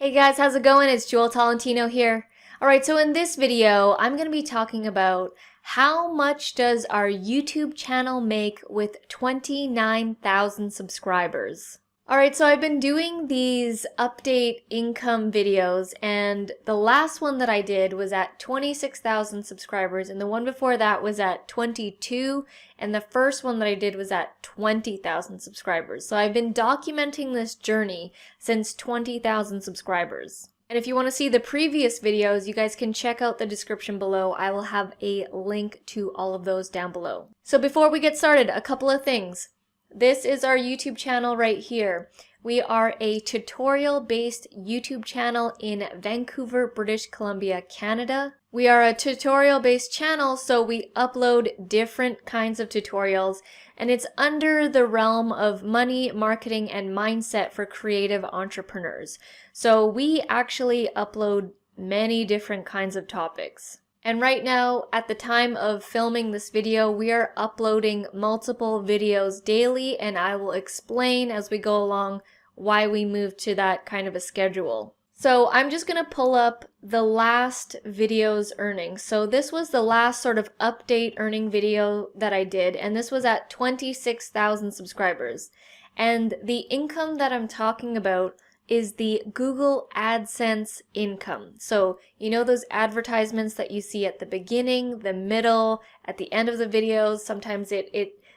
Hey guys, how's it going? It's Jewel Tolentino here. Alright, so in this video, I'm going to be talking about how much does our YouTube channel make with 29,000 subscribers. Alright, so I've been doing these update income videos, and the last one that I did was at 26,000 subscribers, and the one before that was at 22, and the first one that I did was at 20,000 subscribers. So I've been documenting this journey since 20,000 subscribers. And if you want to see the previous videos, you guys can check out the description below. I will have a link to all of those down below. So before we get started, a couple of things. This is our YouTube channel right here. We are a tutorial-based YouTube channel in Vancouver, British Columbia, Canada. We are a tutorial-based channel, so we upload different kinds of tutorials, and it's under the realm of money, marketing, and mindset for creative entrepreneurs. So we actually upload many different kinds of topics. And right now, at the time of filming this video, we are uploading multiple videos daily, and I will explain as we go along why we moved to that kind of a schedule. So I'm just going to pull up the last video's earnings. So this was the last sort of update earning video that I did, and this was at 26,000 subscribers. And the income that I'm talking about is the Google Adsense income. So you know those advertisements that you see at the beginning, the middle, at the end of the videos. Sometimes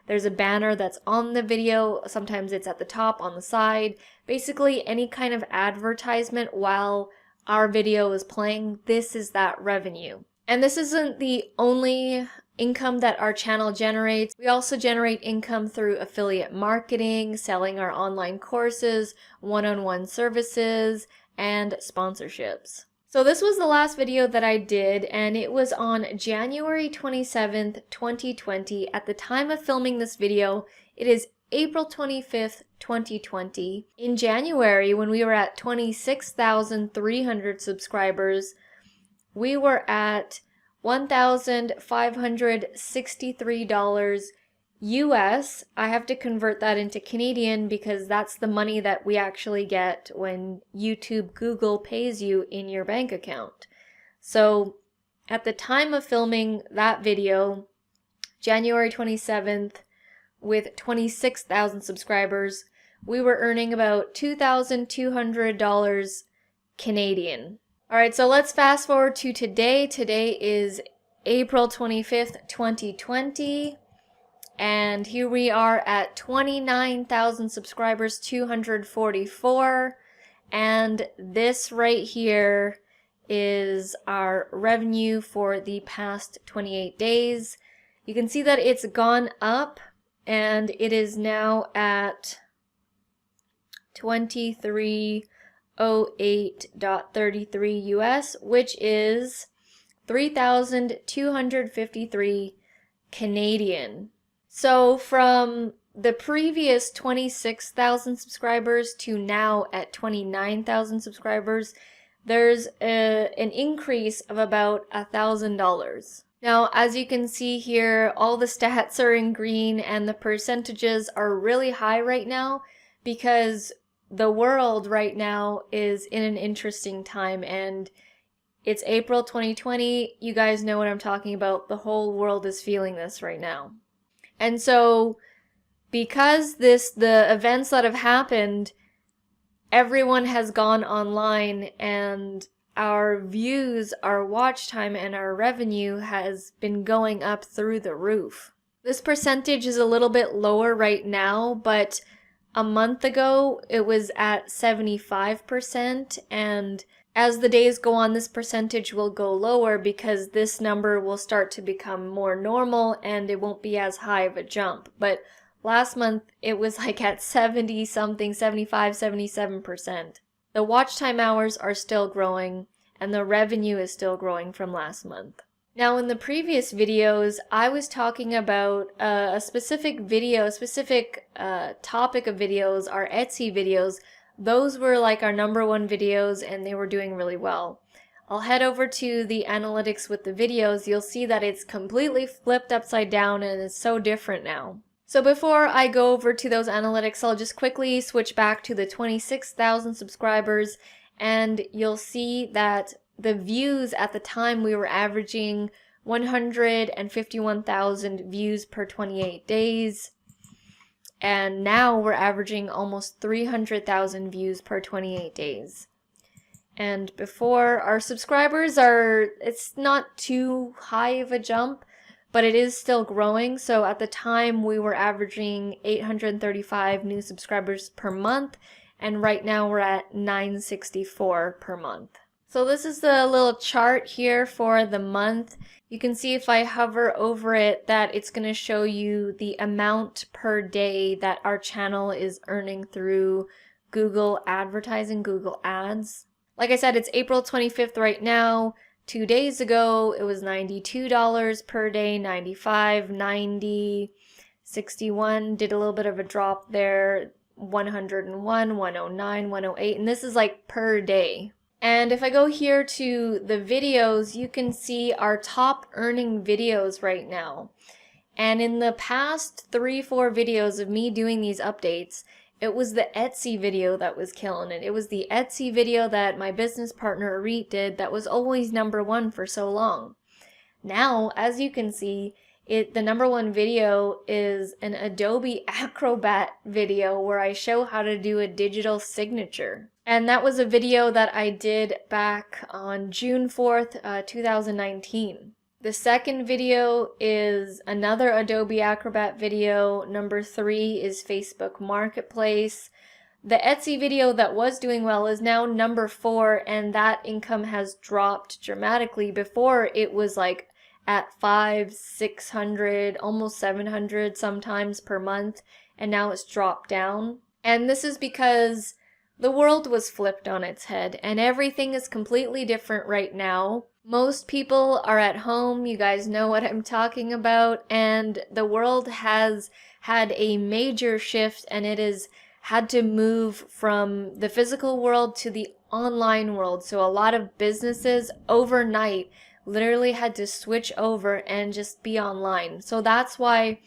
there's a banner that's on the video, sometimes it's at the top, on the side. Basically any kind of advertisement while our video is playing, this is that revenue. And this isn't the only income that our channel generates. We also generate income through affiliate marketing, selling our online courses, one-on-one services, and sponsorships. So this was the last video that I did, and it was on January 27th, 2020. At the time of filming this video, it is April 25th, 2020. In January, when we were at 26,300 subscribers, we were at $1,563 US. I have to convert that into Canadian because that's the money that we actually get when YouTube Google pays you in your bank account. So at the time of filming that video, January 27th, with 26,000 subscribers, we were earning about $2,200 Canadian. Alright, so let's fast forward to today. Today is April 25th, 2020. And here we are at 29,000 subscribers, 244. And this right here is our revenue for the past 28 days. You can see that it's gone up, and it is now at 2308.33 US, which is 3,253 Canadian. So from the previous 26,000 subscribers to now at 29,000 subscribers, there's an increase of about $1,000. Now, as you can see here, all the stats are in green and the percentages are really high right now because the world right now is in an interesting time, and it's April 2020. You guys know what I'm talking about. The whole world is feeling this right now. And so because the events that have happened, everyone has gone online, and our views, our watch time, and our revenue has been going up through the roof. This percentage is a little bit lower right now, but a month ago it was at 75%, and as the days go on, this percentage will go lower because this number will start to become more normal and it won't be as high of a jump. But last month it was like at 70 something, 75, 77%. The watch time hours are still growing and the revenue is still growing from last month. Now in the previous videos, I was talking about a specific video, a specific topic of videos, our Etsy videos. Those were like our #1 videos and they were doing really well. I'll head over to the analytics with the videos. You'll see that it's completely flipped upside down and it's so different now. So before I go over to those analytics, I'll just quickly switch back to the 26,000 subscribers and you'll see that the views at the time we were averaging 151,000 views per 28 days. And now we're averaging almost 300,000 views per 28 days. And before, our subscribers it's not too high of a jump, but it is still growing. So at the time we were averaging 835 new subscribers per month, and right now we're at 964 per month. So this is the little chart here for the month. You can see if I hover over it that it's going to show you the amount per day that our channel is earning through Google advertising, Google Ads. Like I said, it's April 25th right now. 2 days ago, it was $92 per day, 95, 90, 61, did a little bit of a drop there, 101, 109, 108, and this is like per day. And if I go here to the videos, you can see our top earning videos right now. And in the past 3-4 videos of me doing these updates, it was the Etsy video that was killing it. It was the Etsy video that my business partner Arit did that was always #1 for so long. Now, as you can see, the #1 video is an Adobe Acrobat video where I show how to do a digital signature. And that was a video that I did back on June 4th, 2019. The second video is another Adobe Acrobat video. #3 is Facebook Marketplace. The Etsy video that was doing well is now #4, and that income has dropped dramatically. Before it was like at 500, 600, almost 700 sometimes per month, and now it's dropped down. And this is because the world was flipped on its head, and everything is completely different right now. Most people are at home, you guys know what I'm talking about, and the world has had a major shift, and it has had to move from the physical world to the online world. So a lot of businesses overnight literally had to switch over and just be online. So that's why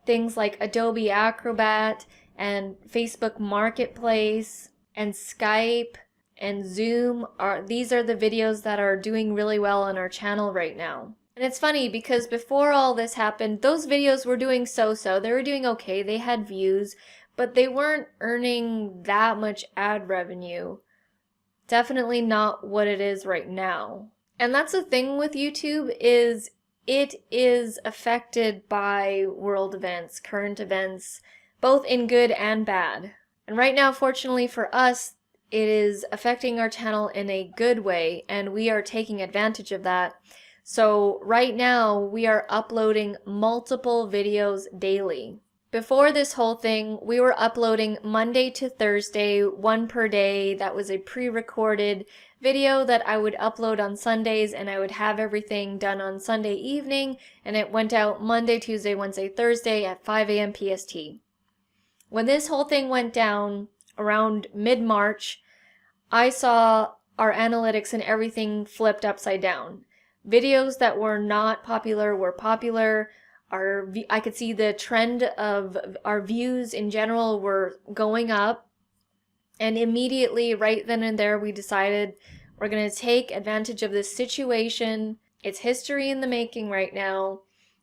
things like Adobe Acrobat and Facebook Marketplace and Skype and Zoom these are the videos that are doing really well on our channel right now. And it's funny because before all this happened, those videos were doing so-so. They were doing okay, they had views, but they weren't earning that much ad revenue. Definitely not what it is right now. And that's the thing with YouTube, is it is affected by world events, current events, both in good and bad. And right now, fortunately for us, it is affecting our channel in a good way, and we are taking advantage of that. So right now, we are uploading multiple videos daily. Before this whole thing, we were uploading Monday to Thursday, 1 per day. That was a pre-recorded video that I would upload on Sundays, and I would have everything done on Sunday evening, and it went out Monday, Tuesday, Wednesday, Thursday at 5 a.m. PST. When this whole thing went down around mid-March, I saw our analytics and everything flipped upside down. Videos that were not popular were popular. I could see the trend of our views in general were going up. And immediately, right then and there, we decided we're going to take advantage of this situation. It's history in the making right now.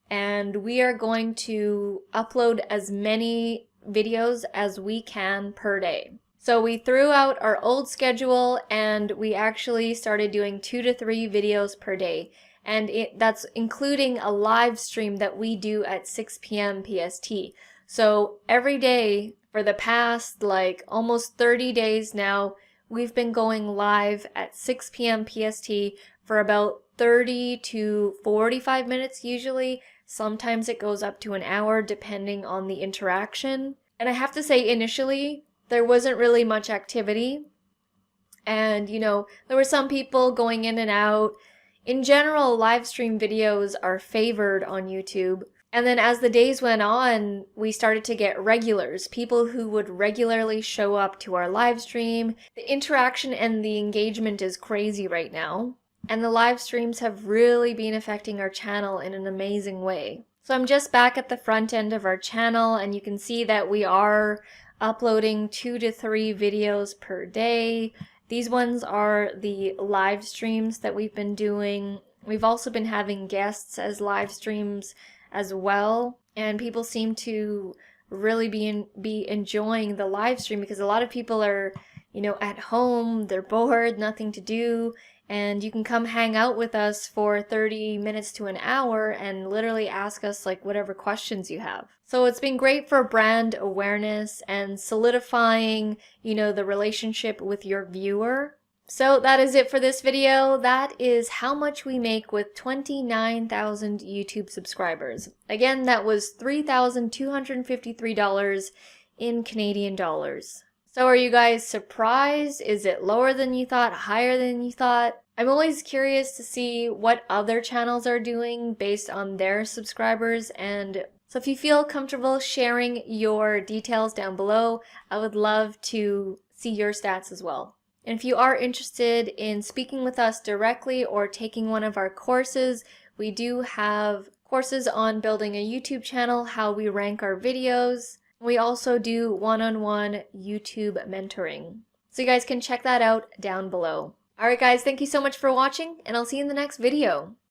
And we are going to upload as many videos as we can per day. So we threw out our old schedule and we actually started doing 2 to 3 videos per day. And that's including a live stream that we do at 6 p.m. PST. So every day for the past like almost 30 days now, we've been going live at 6 p.m. PST for about 30 to 45 minutes usually. Sometimes it goes up to an hour depending on the interaction. And I have to say, initially, there wasn't really much activity. And, you know, there were some people going in and out. In general, live stream videos are favored on YouTube. And then as the days went on, we started to get regulars, people who would regularly show up to our live stream. The interaction and the engagement is crazy right now. And the live streams have really been affecting our channel in an amazing way. So I'm just back at the front end of our channel, and you can see that we are uploading 2 to 3 videos per day. These ones are the live streams that we've been doing. We've also been having guests as live streams as well, and people seem to really be enjoying the live stream because a lot of people are, at home, they're bored, nothing to do, and you can come hang out with us for 30 minutes to an hour and literally ask us like whatever questions you have. So it's been great for brand awareness and solidifying, the relationship with your viewer. So that is it for this video. That is how much we make with 29,000 YouTube subscribers. Again, that was $3,253 in Canadian dollars. So are you guys surprised? Is it lower than you thought, higher than you thought? I'm always curious to see what other channels are doing based on their subscribers, and so if you feel comfortable sharing your details down below, I would love to see your stats as well. And if you are interested in speaking with us directly or taking one of our courses, we do have courses on building a YouTube channel, how we rank our videos. We also do one-on-one YouTube mentoring. So you guys can check that out down below. Alright guys, thank you so much for watching, and I'll see you in the next video.